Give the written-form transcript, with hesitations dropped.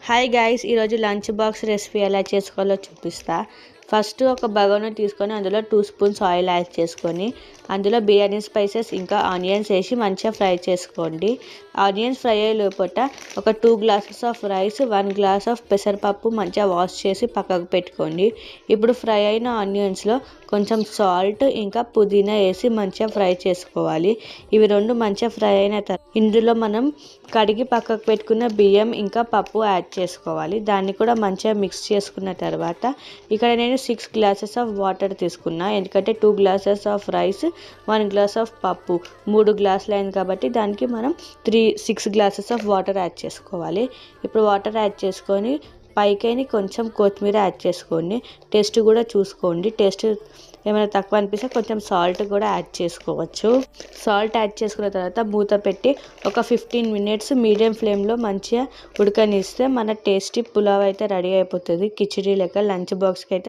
Hi guys, ఈరోజు lunch box recipe ఎలా చేసుకోవాలో చూపిస్తా. ఫస్ట్ ఒక బగోని తీసుకొని అందులో 2 స్పూన్స్ ఆయిల్ యాడ్ చేసుకొని అందులో బిర్యానీ స్పైసెస్ ఇంకా ఆనియన్స్ వేసి మంచిగా ఫ్రై చేసుకోండి. ఆనియన్స్ ఫ్రై అయ్యే లోపల ఒక 2 glasses of rice, 1 glass of పెసరపప్పు మంచిగా వాష్ చేసి పక్కకు పెట్టుకోండి. ఇప్పుడు ఫ్రై అయిన ఆనియన్స్లో కొంచెం సాల్ట్ ఇంకా పుదీనా వేసి మంచిగా ఫ్రై చేసుకోవాలి. ఇవి రెండు మంచిగా ఫ్రై అయిన తర్వాత ఇందులో మనం కడిగి పక్కకు పెట్టుకున్న బియ్యం ఇంకా పప్పు యాడ్ చేసుకోవాలి. దాన్ని కూడా మంచిగా మిక్స్ చేసుకున్న తర్వాత ఇక్కడ నేను 6 గ్లాసెస్ ఆఫ్ వాటర్ తీసుకున్నా. ఎందుకంటే 2 glasses of rice, 1 glass of పప్పు 3 గ్లాసులు అయింది కాబట్టి దానికి మనం 6 గ్లాసెస్ ఆఫ్ వాటర్ యాడ్ చేసుకోవాలి. ఇప్పుడు వాటర్ యాడ్ చేసుకొని పైకైనా కొంచెం కొత్తిమీర యాడ్ చేసుకోండి. టేస్ట్ కూడా చూసుకోండి. టేస్ట్ ఏమైనా తక్కువ అనిపిస్తే కొంచెం సాల్ట్ కూడా యాడ్ చేసుకోవచ్చు. సాల్ట్ యాడ్ చేసుకున్న తర్వాత మూత పెట్టి ఒక 15 మినిట్స్ మీడియం ఫ్లేమ్లో మంచిగా ఉడకనిస్తే మన టేస్టీ పులావ్ అయితే రెడీ అయిపోతుంది. కిచిడీ లెక్క లంచ్ బాక్స్కి అయితే